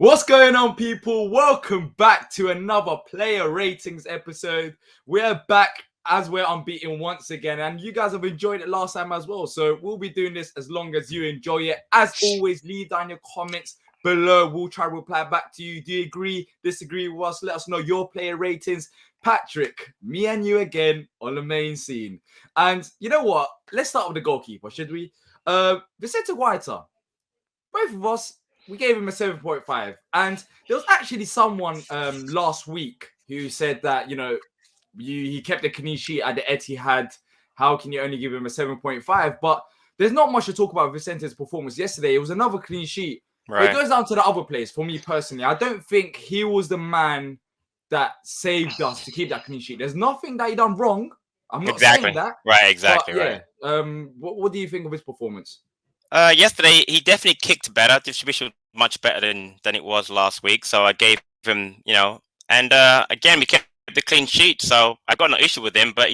What's going on, people? Welcome back to another player ratings episode. We're back as we're unbeaten once again, and you guys have enjoyed it last time as well. So we'll be doing this as long as you enjoy it. As always, leave down your comments below. We'll try to reply back to you. Do you agree, disagree with us? Let us know your player ratings. Patrick, me and you again on the main scene. And you know what? Let's start with the goalkeeper, should we? Vicente Guaita. Both of us, we gave him a 7.5. And there was actually someone last week who said that, he kept a clean sheet at the Etihad. How can you only give him a 7.5? But there's not much to talk about Vicente's performance yesterday. It was another clean sheet. Right. It goes down to the other players for me personally. I don't think he was the man that saved us to keep that clean sheet. There's nothing that he done wrong. I'm not saying that. Right, exactly. But, right. What do you think of his performance? Yesterday, he definitely kicked better. Distribution was much better than it was last week. So I gave him, and again, we kept the clean sheet. So I got no issue with him, but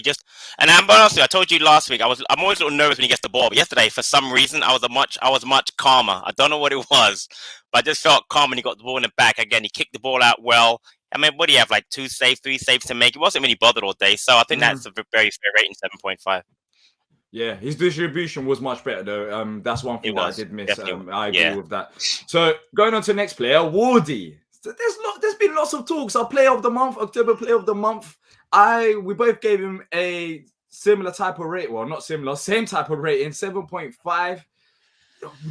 honestly, I told you last week, I'm always a little nervous when he gets the ball. But yesterday, for some reason, I was much calmer. I don't know what it was, but I just felt calm when he got the ball in the back. Again, he kicked the ball out well. I mean, what do you have, like 2 saves, 3 saves to make? He wasn't really bothered all day. So I think that's a very fair rating, 7.5. Yeah, his distribution was much better though. That's one thing that I did miss. I agree with that. So going on to the next player, Wardy. There's been lots of talks. Our player of the month, October player of the month. We both gave him a similar type of rate. Well, not similar, same type of rating, 7.5.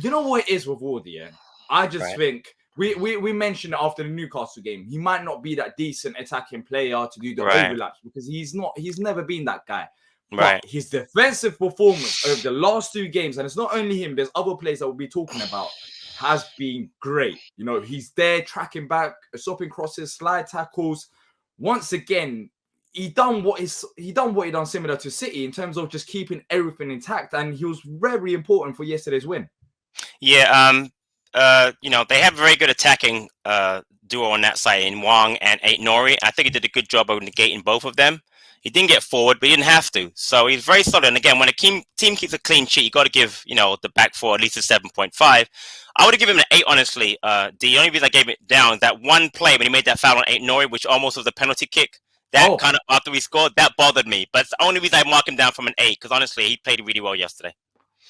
You know what it is with Wardy? Yeah, I just think we mentioned after the Newcastle game, he might not be that decent attacking player to do the overlaps because he's never been that guy. But his defensive performance over the last 2 games, and it's not only him, there's other players that we'll be talking about, has been great. He's there tracking back, stopping crosses, slide tackles. Once again, he done what he done similar to City in terms of just keeping everything intact, and he was very important for yesterday's win. Yeah, they have a very good attacking duo on that side in Wang and Aït-Nouri. I think he did a good job of negating both of them. He didn't get forward, but he didn't have to. So he's very solid. And again, when a team keeps a clean sheet, you got to give, the back four at least a 7.5. I would have given him an 8, honestly. The only reason I gave it down is that one play when he made that foul on Aït-Nouri, which almost was a penalty kick. That kind of, after we scored, that bothered me. But it's the only reason I mark him down from an 8, because honestly, he played really well yesterday.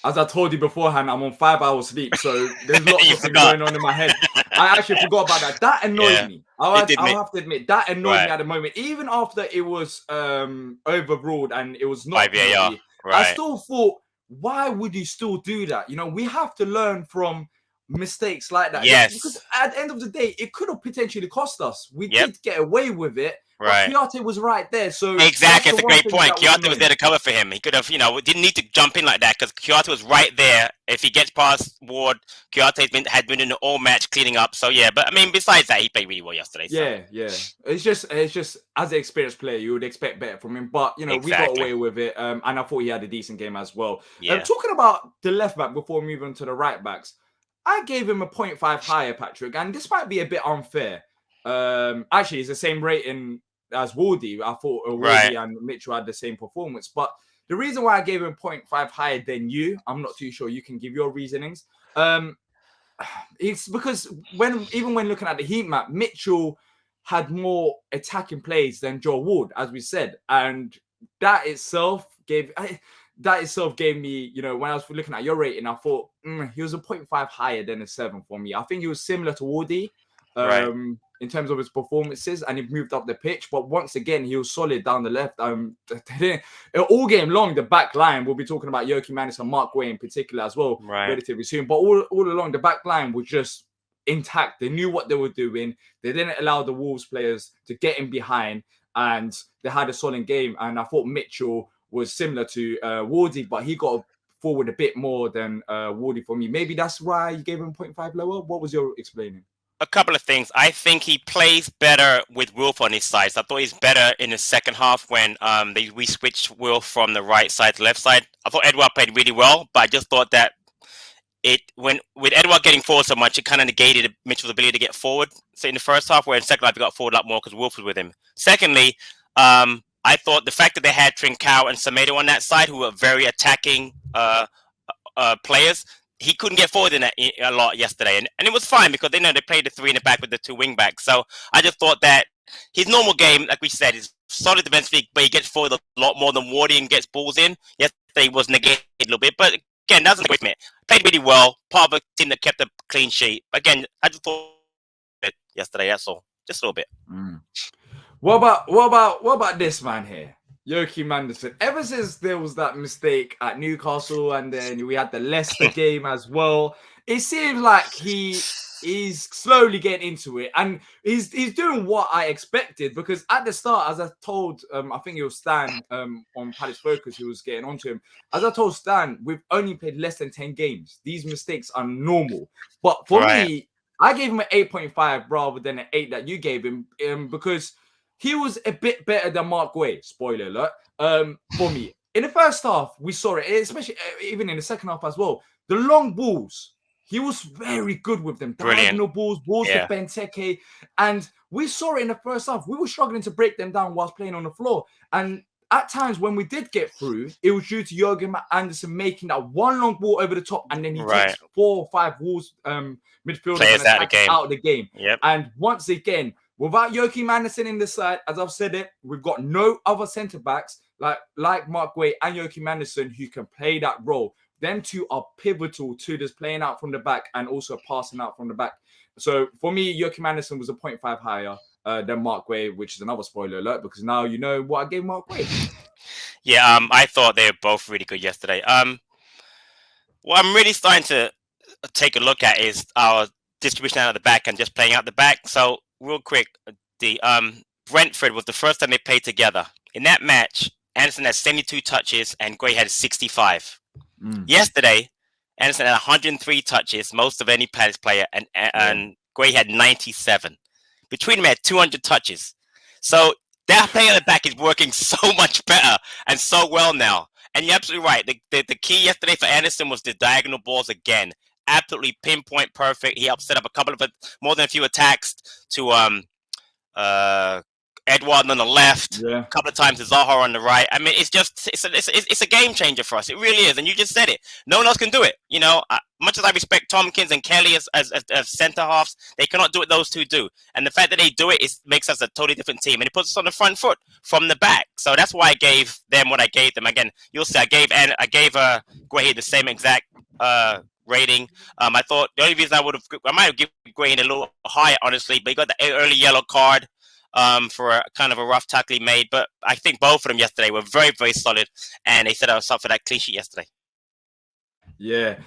As I told you beforehand, I'm on 5 hours sleep, so there's lots of things going on in my head. I actually forgot about that. That annoyed me. I'll have to admit, that annoyed me at the moment. Even after it was overruled and it was not VAR, I still thought, why would you still do that? We have to learn from mistakes like that. Yes. Because at the end of the day, it could have potentially cost us. We did get away with it. But Kouyate was right there. So exactly, that's a great point. Kouyate was there to cover for him. He could have, didn't need to jump in like that because Kouyate was right there. If he gets past Ward, Kouyate had been in the all match cleaning up. So yeah, but I mean, besides that, he played really well yesterday. So. Yeah. It's just as an experienced player, you would expect better from him. But we got away with it, and I thought he had a decent game as well. Yeah. Talking about the left back before moving to the right backs, I gave him a 0.5 higher, Patrick, and this might be a bit unfair. Actually, it's the same rating as Wardy. I thought Wardy and Mitchell had the same performance, but the reason why I gave him 0.5 higher than you, I'm not too sure. You can give your reasonings. It's because when looking at the heat map, Mitchell had more attacking plays than Joe Ward, as we said, and that itself gave me, when I was looking at your rating, I thought he was a 0.5 higher than a 7 for me. I think he was similar to Wardy. In terms of his performances, and he moved up the pitch. But once again, he was solid down the left. All game long, the back line, we'll be talking about Joachim Andersen and Mark Guehi in particular as well, relatively soon. But all along, the back line was just intact. They knew what they were doing. They didn't allow the Wolves players to get in behind, and they had a solid game. And I thought Mitchell was similar to Wardy, but he got forward a bit more than Wardy for me. Maybe that's why you gave him 0.5 lower. What was your explaining? A couple of things. I think he plays better with Wilf on his side. So I thought he's better in the second half when we switched Wilf from the right side to left side. I thought Edouard played really well, but I just thought that with Edouard getting forward so much, it kind of negated Mitchell's ability to get forward. So in the first half, where in the second half he got forward a lot more because Wilf was with him. Secondly, I thought the fact that they had Trincao and Semedo on that side, who were very attacking players, he couldn't get forward in that a lot yesterday, and it was fine because they played the 3 in the back with the 2 wing backs. So I just thought that his normal game, like we said, is solid defensively, but he gets forward a lot more than Wardy and gets balls in. Yesterday was negated a little bit, but again, that's a great minute. Played really well. Part of a team that kept a clean sheet. Again, I just thought it yesterday. That's all, just a little bit. What about this man here? Joachim Andersen. Ever since there was that mistake at Newcastle and then we had the Leicester game as well, it seems like he's slowly getting into it and he's doing what I expected, because at the start, as I told, I think it was Stan on Palace Focus, he was getting onto him. As I told Stan, we've only played less than 10 games. These mistakes are normal. But for me, I gave him an 8.5 rather than an 8 that you gave him because he was a bit better than Mark Guehi, spoiler alert, for me. In the first half, we saw it, especially even in the second half as well. The long balls, he was very good with them. Diagonal balls to Benteke. And we saw it in the first half. We were struggling to break them down whilst playing on the floor. And at times when we did get through, it was due to Joachim Andersen making that one long ball over the top, and then he takes 4 or 5 Wolves midfielders out of the game. And once again, without Joachim Andersen in the side, as I've said it, we've got no other centre-backs like Mark Guehi and Joachim Andersen who can play that role. Them two are pivotal to this playing out from the back and also passing out from the back. So for me, Joachim Andersen was a 0.5 higher than Mark Guehi, which is another spoiler alert because now you know what I gave Mark Guehi. I thought they were both really good yesterday. What I'm really starting to take a look at is our distribution out of the back and just playing out the back. So real quick, Brentford was the first time they played together. In that match, Andersen had 72 touches and Guehi had 65. Yesterday, Andersen had 103 touches, most of any Palace player, and Guehi had 97. Between them, had 200 touches. So that play on the back is working so much better and so well now. And you're absolutely right. The key yesterday for Andersen was the diagonal balls again. Absolutely pinpoint perfect. He helped set up a couple of more than a few attacks to Edouard on the left, a couple of times to Zaha on the right. I mean, it's a game changer for us. It really is. And you just said it. No one else can do it. You know, much as I respect Tompkins and Kelly as centre halves, they cannot do what those two do. And the fact that they do it makes us a totally different team. And it puts us on the front foot from the back. So that's why I gave them what I gave them. Again, you'll see I gave Guehi the same exact rating. I thought the only reason I might have given Guehi a little higher, honestly, but he got the early yellow card for a kind of a rough tackle he made. But I think both of them yesterday were very, very solid, and they set us up for that clean sheet yesterday. Yeah.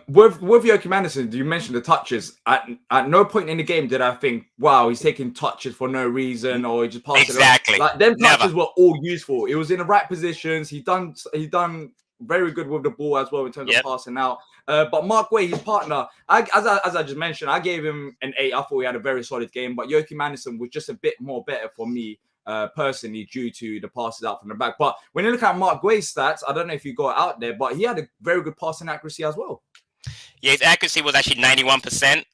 With Joachim Andersen, you mentioned the touches. At no point in the game did I think, wow, he's taking touches for no reason, or he just passed it on. Like them touches were all useful. It was in the right positions. He done very good with the ball as well in terms of passing out. But Mark Guehi, his partner, as I just mentioned, I gave him an 8. I thought he had a very solid game, but Joachim Andersen was just a bit more better for me personally due to the passes out from the back. But when you look at Mark Guehi's stats, I don't know if you got out there, but he had a very good passing accuracy as well. Yeah, his accuracy was actually 91%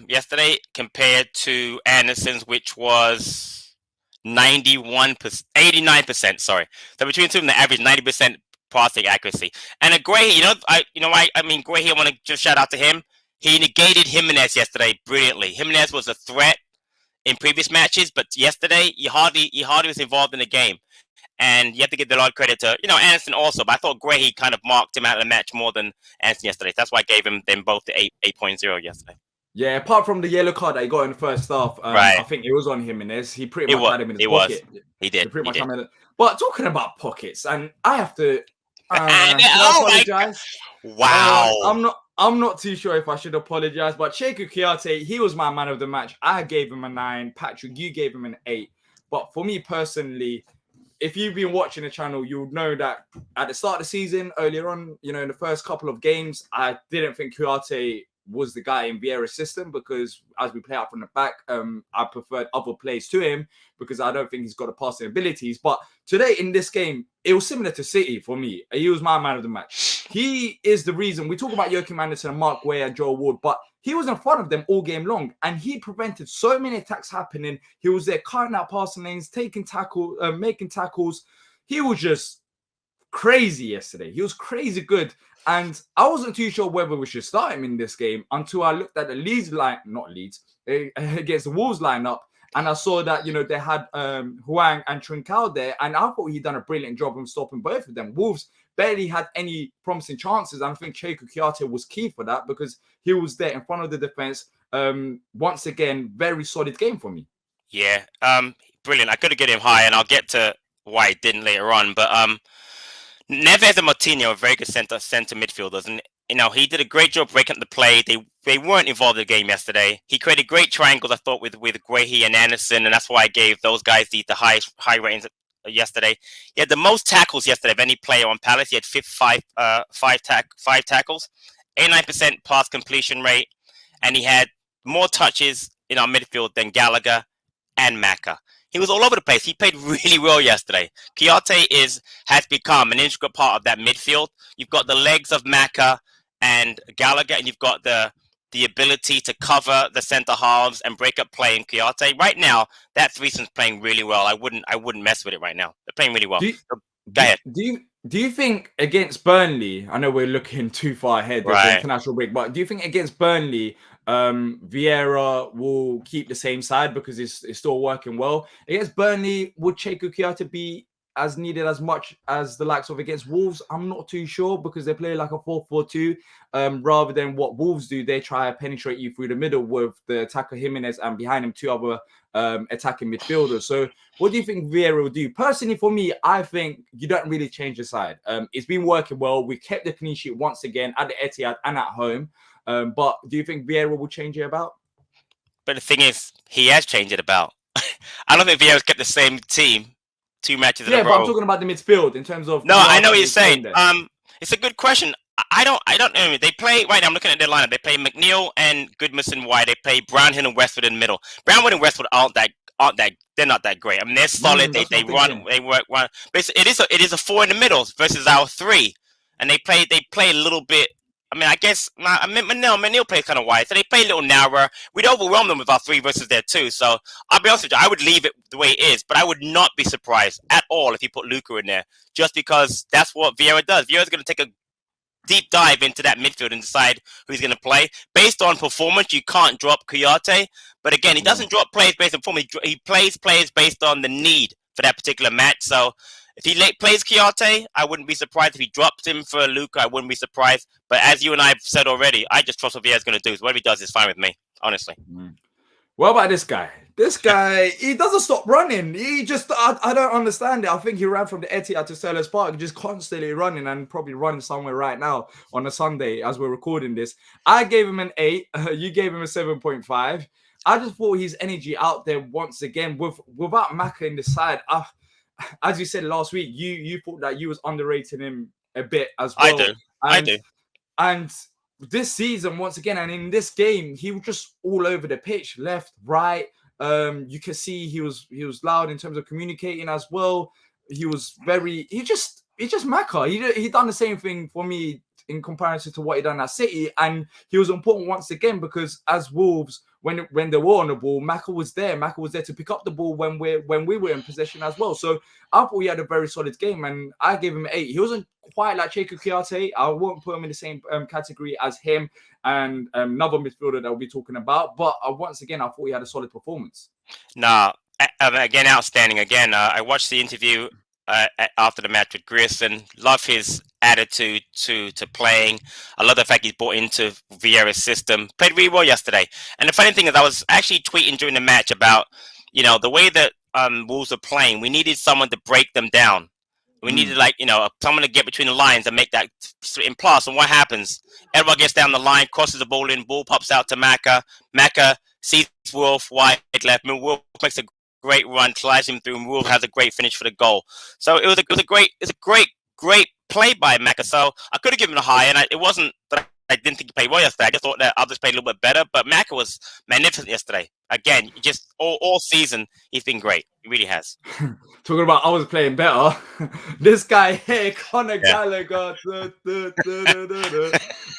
yesterday compared to Andersen's, which was 89%. Sorry. So between two of them, they average 90% passing accuracy. And a Guehi, Guehi, I want to just shout out to him. He negated Jimenez yesterday brilliantly. Jimenez was a threat in previous matches, but yesterday he hardly was involved in the game. And you have to give a lot of credit to, Andersen also, but I thought Guehi kind of marked him out of the match more than Andersen yesterday. That's why I gave them both the 8.0 yesterday. Yeah, apart from the yellow card that he got in the first half, I think it was on Jimenez. He pretty much had him in his pocket. He did. But talking about pockets, and I have to apologize. Wow. I'm not too sure if I should apologize, but Kouyate, he was my man of the match. I gave him a 9. Patrick, you gave him an 8. But for me personally, if you've been watching the channel, you'll know that at the start of the season, earlier on, in the first couple of games, I didn't think Kouyate was the guy in Vieira's system because as we play out from the back, I preferred other plays to him because I don't think he's got the passing abilities. But today in this game, it was similar to City for me. He was my man of the match. He is the reason. We talk about Joachim Andersen and Mark Guehi and Joe Ward, but he was in front of them all game long and he prevented so many attacks happening. He was there cutting out passing lanes, making tackles. He was just crazy yesterday. He was crazy good. And I wasn't too sure whether we should start him in this game until I looked at the against the Wolves lineup. And I saw that, they had Huang and Trincao there. And I thought he'd done a brilliant job of stopping both of them. Wolves barely had any promising chances. And I think Kouyate was key for that because he was there in front of the defense. Once again, very solid game for me. Yeah, brilliant. I could have given him high, and I'll get to why he didn't later on. But Neves and Martinho are very good center midfielders, and he did a great job breaking up the play. They weren't involved in the game yesterday. He created great triangles, I thought, with Guehi and Andersen, and that's why I gave those guys the high ratings yesterday. He had the most tackles yesterday of any player on Palace. He had five tackles, 89% pass completion rate, and he had more touches in our midfield than Gallagher and Macca. He was all over the place. He played really well yesterday. Kouyate has become an integral part of that midfield. You've got the legs of Macca and Gallagher, and you've got the ability to cover the centre halves and break up play in Kouyate. Right now, that threesome's playing really well. I wouldn't mess with it right now. They're playing really well. Go ahead. Do you think against Burnley, I know we're looking too far ahead of the international break, but do you think against Burnley, Vieira will keep the same side because it's still working well? Against Burnley, would Kouyate be as needed as much as the likes of against Wolves? I'm not too sure because they play like a 4-4-2 rather than what Wolves do. They try to penetrate you through the middle with the attacker Jimenez and behind him 2 other attacking midfielders. So what do you think Vieira will do? Personally, for me, I think you don't really change the side. It's been working well. We kept the clean sheet once again at the Etihad and at home. But do you think Vieira will change it about? But the thing is, he has changed it about. I don't think Vieira's kept the same team 2 matches in a row. Yeah, but I'm talking about the midfield in terms of. No, I know what you're saying. It's a good question. I don't know. They play right now. I'm looking at their lineup. They play McNeil and Goodmanson wide. They play Brownhill and Westwood in the middle. Brownwood and Westwood aren't that. They're not that great. I mean, they're solid. They run. They work. But it is a 4 in the middle versus our 3, and they play a little bit. I mean, I guess McNeil plays kind of wide, so they play a little narrower. We'd overwhelm them with our 3 versus their 2. So I'll be honest with you, I would leave it the way it is, but I would not be surprised at all if you put Luka in there, just because that's what Vieira does. Vieira's going to take a deep dive into that midfield and decide who he's going to play. Based on performance, you can't drop Kouyate, but again, he doesn't drop players based on performance. He plays players based on the need for that particular match. So if he plays Kouyate, I wouldn't be surprised. If he drops him for Luka, I wouldn't be surprised. But as you and I have said already, I just trust what Vieira's going to do. So whatever he does is fine with me, honestly. What about this guy? This guy, he doesn't stop running. He just, I don't understand it. I think he ran from the Etihad to Selhurst Park, just constantly running and probably running somewhere right now on a Sunday as we're recording this. I gave him an 8. You gave him a 7.5. I just thought his energy out there once again without Macca in the side. As you said last week, you thought that you was underrating him a bit as well. I do. And this season, once again, and in this game, he was just all over the pitch, left, right. You can see he was loud in terms of communicating as well. He just Macca. He done the same thing for me in comparison to what he done at City, and he was important once again because as Wolves, when they were on the ball, Macca was there. Macca was there to pick up the ball when we were in possession as well. So I thought he had a very solid game, and I gave him an 8. He wasn't quite like Kouyate. I won't put him in the same category as him and another midfielder that we'll be talking about. But once again, I thought he had a solid performance. No, again, outstanding. Again, I watched the interview after the match with Grierson. Love his attitude to playing. I love the fact he's bought into Vieira's system. Played really well yesterday. And the funny thing is, I was actually tweeting during the match about, the way that Wolves are playing. We needed someone to break them down. We needed, someone to get between the lines and make that in plus. And what happens? Edouard gets down the line, crosses the ball in, ball pops out to Macca. Macca sees Wolf wide left. I mean, Wolf makes a great run, slides him through, and Wolf has a great finish for the goal. So it was a great play by Macca. So I could have given him a high, and it wasn't that I didn't think he played well yesterday. I just thought that others played a little bit better. But Macca was magnificent yesterday. Again, just all season, he's been great. He really has. Talking about I was playing better. This guy here, Conor Gallagher.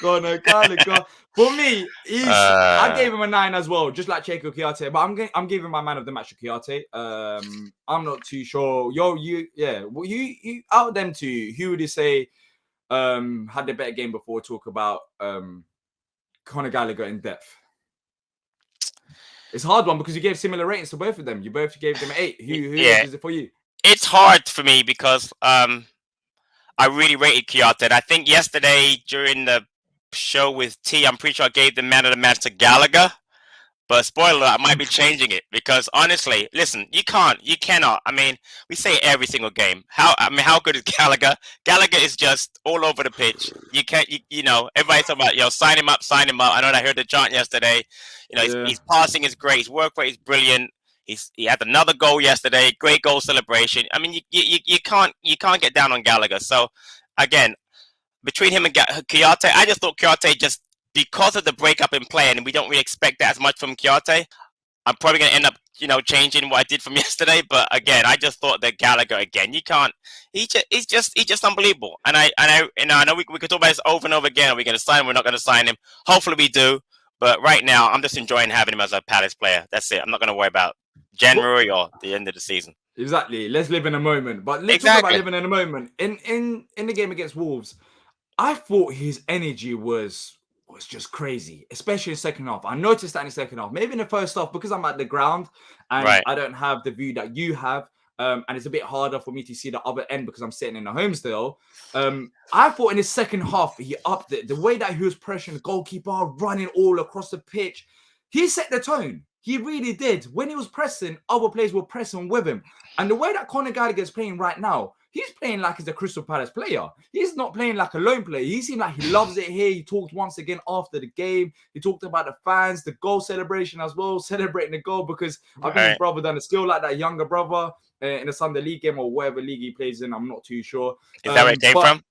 Conor Gallagher. For me, I gave him a 9 as well, just like Cheiko Kouyate. But I'm giving my man of the match to Kouyate. I'm not too sure. You out of them two, who would you say had the better game before? Talk about Conor Gallagher in depth. It's a hard one because you gave similar ratings to both of them. You both gave them 8. Who is it for you? It's hard for me because I really rated Kouyate. And I think yesterday during the show with T, I'm pretty sure I gave the man of the match to Gallagher. But spoiler, I might be changing it because honestly, listen, you cannot. I mean, we say it every single game. How good is Gallagher? Gallagher is just all over the pitch. You can't, everybody's talking about, sign him up. I know I heard the chant yesterday. His passing is great. His work rate is brilliant. He had another goal yesterday. Great goal celebration. I mean, you can't get down on Gallagher. So again, between him and Kouyate, I just thought Kouyate just, because of the breakup in play, and we don't really expect that as much from Kouyate, I'm probably going to end up, changing what I did from yesterday. But again, I just thought that Gallagher, again, you can't. He's just unbelievable. And I know we could talk about this over and over again. Are we going to sign him? We're not going to sign him. Hopefully we do. But right now, I'm just enjoying having him as a Palace player. That's it. I'm not going to worry about January or the end of the season. Exactly. Let's live in a moment. But let's talk about living in a moment. In the game against Wolves, I thought his energy was just crazy, especially in second half. I noticed that in the second half. Maybe in the first half, because I'm at the ground and I don't have the view that you have, and it's a bit harder for me to see the other end because I'm sitting in the home still. I thought in the second half, he upped it. The way that he was pressuring the goalkeeper, running all across the pitch, he set the tone. He really did. When he was pressing, other players were pressing with him. And the way that Conor Gallagher is playing right now, he's playing like he's a Crystal Palace player. He's not playing like a lone player. He seemed like he loves it here. He talked once again after the game. He talked about the fans, the goal celebration as well, celebrating the goal because I think his brother done a skill like that younger brother in the Sunday League game or whatever league he plays in. I'm not too sure. Is that where it came from?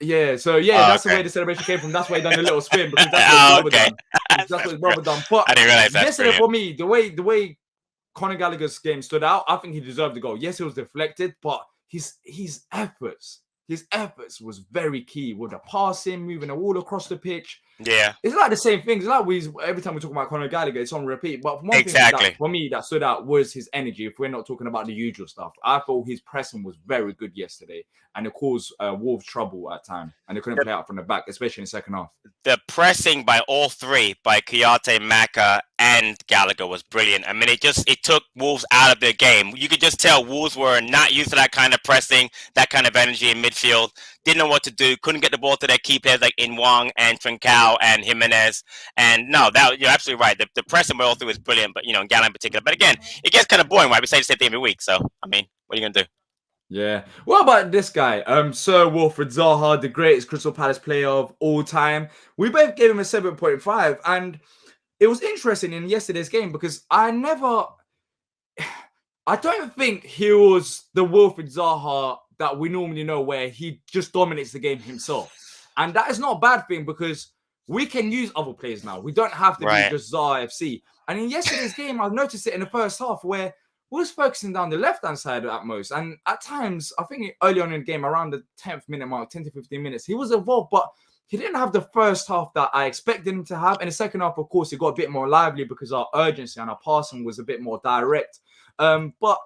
Yeah, so that's the way the celebration came from. That's why he done a little spin because that's what his brother done. That's what his brother done. But I didn't realize that. Yesterday for me, the way Conor Gallagher's game stood out, I think he deserved the goal. Yes, it was deflected, but his efforts was very key with the passing, moving all across the pitch. Yeah, it's like the same things. It's like every time we talk about Conor Gallagher, it's on repeat. But one thing that, for me that stood out was his energy. If we're not talking about the usual stuff, I thought his pressing was very good yesterday, and it caused Wolves trouble at time, and they couldn't play out from the back, especially in the second half. The pressing by all three, by Kouyate, Macca, and Gallagher, was brilliant. I mean, it took Wolves out of their game. You could just tell Wolves were not used to that kind of pressing, that kind of energy in midfield. Didn't know what to do. Couldn't get the ball to their key players like Wong and Trincao and Jimenez. And no, you're absolutely right. The pressing by all three was brilliant, but Gallagher in particular. But again, it gets kind of boring, right? We say the same thing every week. So I mean, what are you gonna do? Yeah. What about this guy? Sir Wilfried Zaha, the greatest Crystal Palace player of all time. We both gave him a 7.5, and it was interesting in yesterday's game because I don't think he was the Wilfried Zaha that we normally know, where he just dominates the game himself. And that is not a bad thing because we can use other players now. We don't have to be just Zaha FC. And in yesterday's game, I noticed it in the first half where we was focusing down the left-hand side at most. And at times, I think early on in the game, around the 10th minute mark, 10 to 15 minutes, he was involved, but he didn't have the first half that I expected him to have. In the second half, of course, he got a bit more lively because our urgency and our passing was a bit more direct. But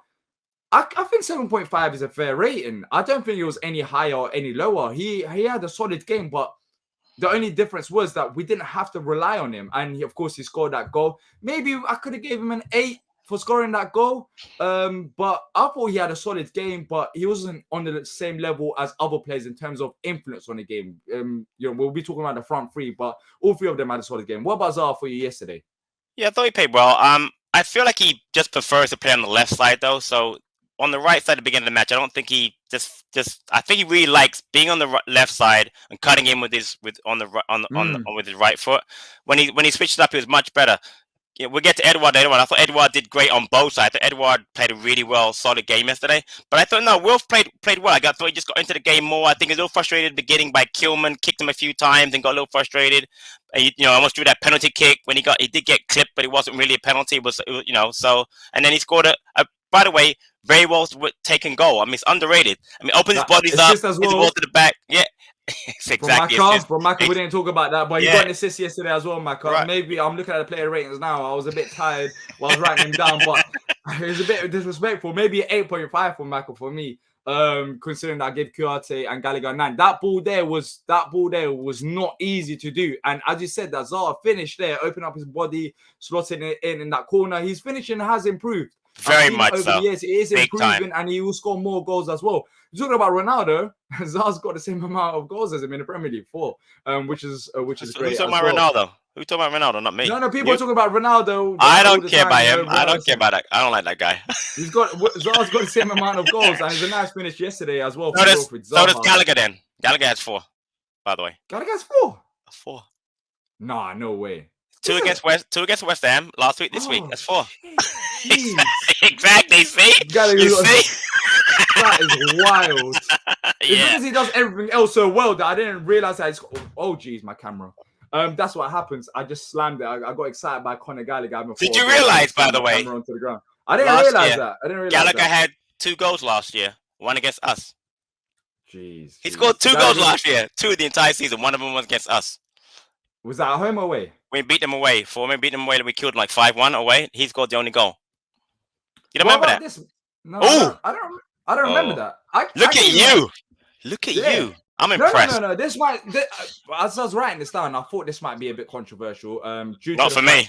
I think 7.5 is a fair rating. I don't think it was any higher or any lower. He had a solid game, but the only difference was that we didn't have to rely on him. And of course, he scored that goal. Maybe I could have gave him an 8 for scoring that goal. But I thought he had a solid game, but he wasn't on the same level as other players in terms of influence on the game. We'll be talking about the front three, but all three of them had a solid game. What about Zaha for you yesterday? Yeah, I thought he played well. I feel like he just prefers to play on the left side, though. So on the right side at the beginning of the match, I don't think he I think he really likes being on the left side and cutting in with his with his right foot. When he switched it up, he was much better. Yeah, we'll get to Edouard. I thought Edouard did great on both sides. I thought Edouard played a really solid game yesterday. But I thought, no, Wilf played well. I thought he just got into the game more. I think he was a little frustrated at the beginning by Kilman, kicked him a few times and got a little frustrated. Almost drew that penalty kick when he did get clipped, but it wasn't really a penalty. It was so. And then he scored a by the way, very well taken goal. I mean, it's underrated. I mean, opens his bodies up, hits the ball to the back. Yeah. It's exactly. From Macca, we didn't talk about that, but he got an assist yesterday as well, Macca. Right. Maybe I'm looking at the player ratings now. I was a bit tired while I was writing him down, but it was a bit disrespectful. Maybe 8.5 for Macca for me. Considering that I gave Kouyate and Gallagher 9. That ball there was not easy to do. And as you said, that Zaha finished there, opened up his body, slotting it in that corner. His finishing has improved. Very much over so. the years, it is Big improving, time. and he will score more goals as well. You're talking about Ronaldo. Zaha's got the same amount of goals as him in the Premier League, 4, which is great. Who's talking about Ronaldo? Who's talking about Ronaldo? Not me. No, people are talking about Ronaldo. I don't care about him. I don't care about that. I don't like that guy. Zaha's got the same amount of goals, and it's a nice finish yesterday as well. So does Gallagher then. Gallagher has 4, by the way. Gallagher has 4? 4. Nah, no way. 2 against West Ham last week. This week, that's 4. Exactly. See? You see? That is wild. It's because he does everything else so well that I didn't realize that. Oh, geez, my camera. That's what happens. I just slammed it. I got excited by Conor Gallagher. Did you realize, by the way? I didn't realize that. Gallagher had 2 goals last year. 1 against us. Jeez. He scored 2 goals last year. 2 the entire season. 1 of them was against us. Was that at home or away? We beat them away. We beat them away. We killed them like 5-1 away. He scored the only goal. You don't remember that? No, I don't remember that. Look at you. Look at you. I'm impressed. No. This might. As I was writing this down, I thought this might be a bit controversial. Not for me.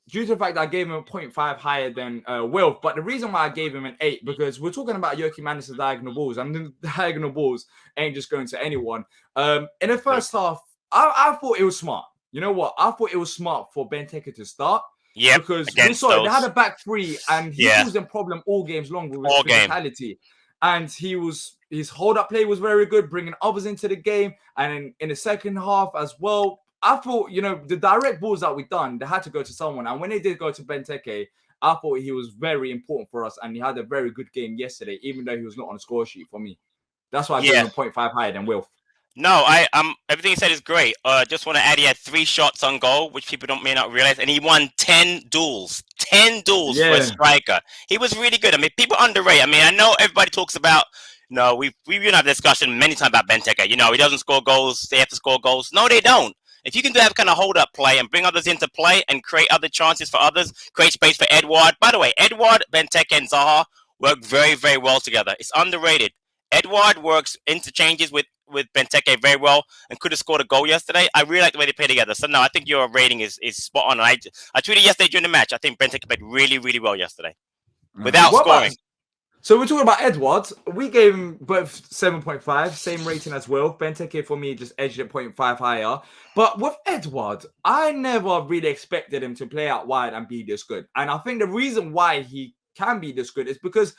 Due to the fact that I gave him a 0.5 higher than Wilf. But the reason why I gave him an 8, because we're talking about Joachim Andersen's diagonal balls, and the diagonal balls ain't just going to anyone. In the first half, I thought it was smart. You know what? I thought it was smart for Benteke to start. Yeah, because we saw they had a back 3, and he caused them problem all games long with his physicality. And his hold-up play was very good, bringing others into the game. And in the second half as well, I thought, the direct balls that we done, they had to go to someone. And when they did go to Benteke, I thought he was very important for us. And he had a very good game yesterday, even though he was not on the score sheet for me. That's why I gave him 0.5 higher than Wilf. No, everything he said is great. Just want to add, he had 3 shots on goal, which people may not realize, and he won 10 duels. 10 duels for a striker. He was really good. I mean, people underrate. I mean, I know everybody talks about. No, we've had a discussion many times about Benteke. He doesn't score goals. They have to score goals. No, they don't. If you can do that kind of hold-up play and bring others into play and create other chances for others, create space for Edouard. By the way, Edouard, Benteke, and Zaha work very, very well together. It's underrated. Edouard works interchanges with Benteke very well and could have scored a goal yesterday. I really like the way they play together. So, no, I think your rating is spot on. I tweeted yesterday during the match. I think Benteke played really, really well yesterday without scoring. So we're talking about Edouard. We gave him both 7.5, same rating as well. Benteke for me just edged it 0.5 higher. But with Edouard, I never really expected him to play out wide and be this good. And I think the reason why he can be this good is because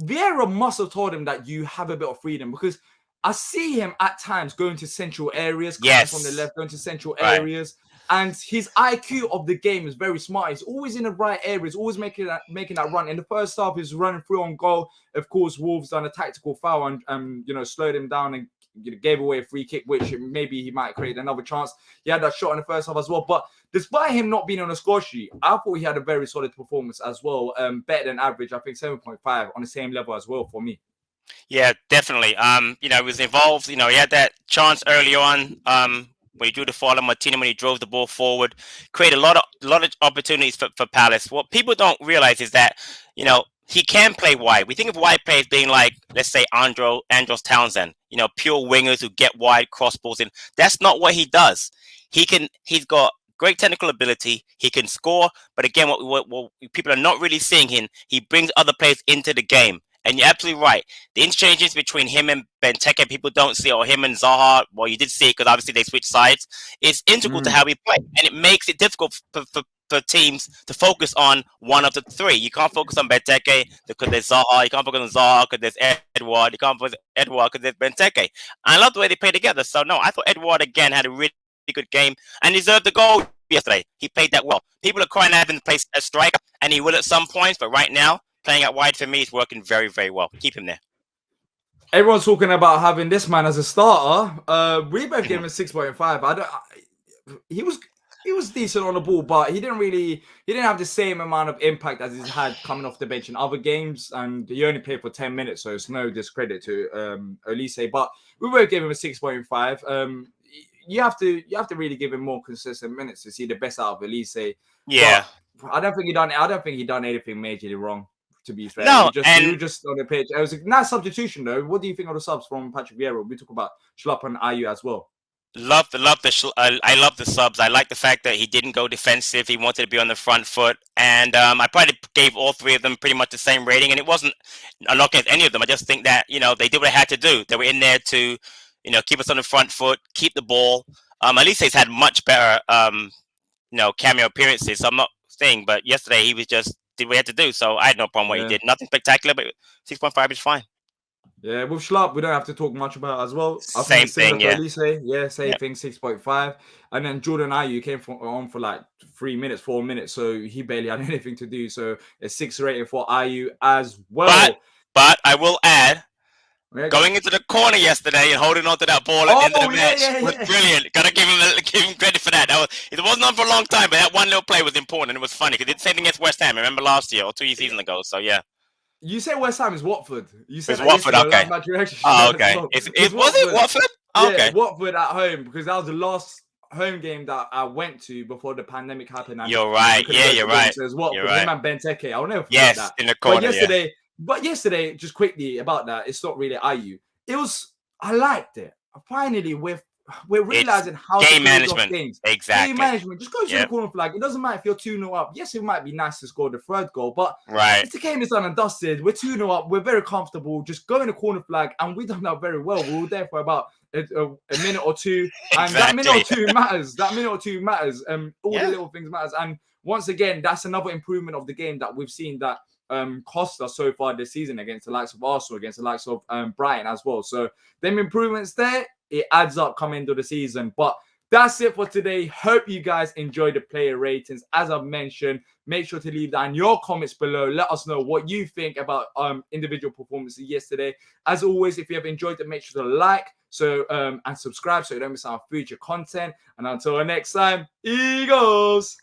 Vieira must have told him that you have a bit of freedom, because I see him at times going to central areas, coming from the left, going to central areas. And his IQ of the game is very smart. He's always in the right areas, always making that run. In the first half, he's running through on goal. Of course, Wolves done a tactical foul and slowed him down and gave away a free kick, which maybe he might create another chance. He had that shot in the first half as well. But despite him not being on the score sheet, I thought he had a very solid performance as well. Better than average. I think 7.5 on the same level as well for me. Yeah, definitely. He was involved. He had that chance early on. When he drew the foul on Martina, when he drove the ball forward, created a lot of opportunities for Palace. What people don't realize is that, he can play wide. We think of wide players being like, let's say, Andros Townsend, pure wingers who get wide, cross balls in. That's not what he does. He's got great technical ability. He can score. But again, what people are not really seeing him, he brings other players into the game. And you're absolutely right. The interchanges between him and Benteke, people don't see, or him and Zaha, well, you did see it because obviously they switched sides, is integral to how we play. And it makes it difficult for teams to focus on one of the 3. You can't focus on Benteke because there's Zaha. You can't focus on Zaha because there's Edouard. You can't focus on Edouard because there's Benteke. I love the way they play together. So, no, I thought Edouard, again, had a really good game and deserved the goal yesterday. He played that well. People are crying out him to play a striker, and he will at some points, but right now, playing out wide for me is working very, very well. Keep him there. Everyone's talking about having this man as a starter. We both gave him a 6.5. He he was decent on the ball, but he didn't have the same amount of impact as he's had coming off the bench in other games, and he only played for 10 minutes, so it's no discredit to Elise, but we will give him a 6.5. You have to really give him more consistent minutes to see the best out of Elise. Yeah. But I don't think he done anything majorly wrong, to be fair. No, he was just on the pitch. It was a nice substitution though. What do you think of the subs from Patrick Vieira? We talk about Schlupp and Ayew as well. I love the subs. I like the fact that he didn't go defensive. He wanted to be on the front foot, and I probably gave all three of them pretty much the same rating. And it wasn't a knock against any of them. I just think that they did what they had to do. They were in there to keep us on the front foot, keep the ball. Elise's had much better cameo appearances. So I'm not saying, but yesterday he was just did what he had to do. So I had no problem with what he did. Nothing spectacular, but 6.5 is fine. Yeah, with Schlupp, we don't have to talk much about it as well. Same thing, yeah. Elise, same thing, 6.5. And then Jordan Ayew came on for like 4 minutes, so he barely had anything to do. So a 6 rating for Ayew as well. But I will add, going into the corner yesterday and holding on to that ball at the end of the match was brilliant. Gotta give him credit for that. It wasn't on for a long time, but that one little play was important and it was funny because it did the same thing against West Ham. Remember last year or 2 seasons ago? So yeah. You say West Ham is Watford. You said it's Watford, okay. Oh, okay. Was it Watford? Oh, okay. Yeah, Watford at home, because that was the last home game that I went to before the pandemic happened. You're right. Yeah, you're right. So it was Watford. You're right. Him and Benteke. I'll never forget that. In the corner. But yesterday, just quickly about that, it's not really Ayew. I liked it. Finally, we're realizing how game management. Things. Exactly. Game management. Just go to the corner flag. It doesn't matter if you're 2-0 up. Yes, it might be nice to score the third goal, but if the game is done and dusted, we're 2-0 up. We're very comfortable. Just go in the corner flag, and we done that very well. We were there for about a minute or two, and that minute or two matters. All the little things matters. And once again, that's another improvement of the game that we've seen that cost us so far this season against the likes of Arsenal, against the likes of Brighton as well. So them improvements there, it adds up coming into the season. But that's it for today. Hope you guys enjoyed the player ratings. As I've mentioned, make sure to leave down your comments below. Let us know what you think about individual performances yesterday. As always, if you have enjoyed it, make sure to like and subscribe so you don't miss our future content. And until next time, Eagles!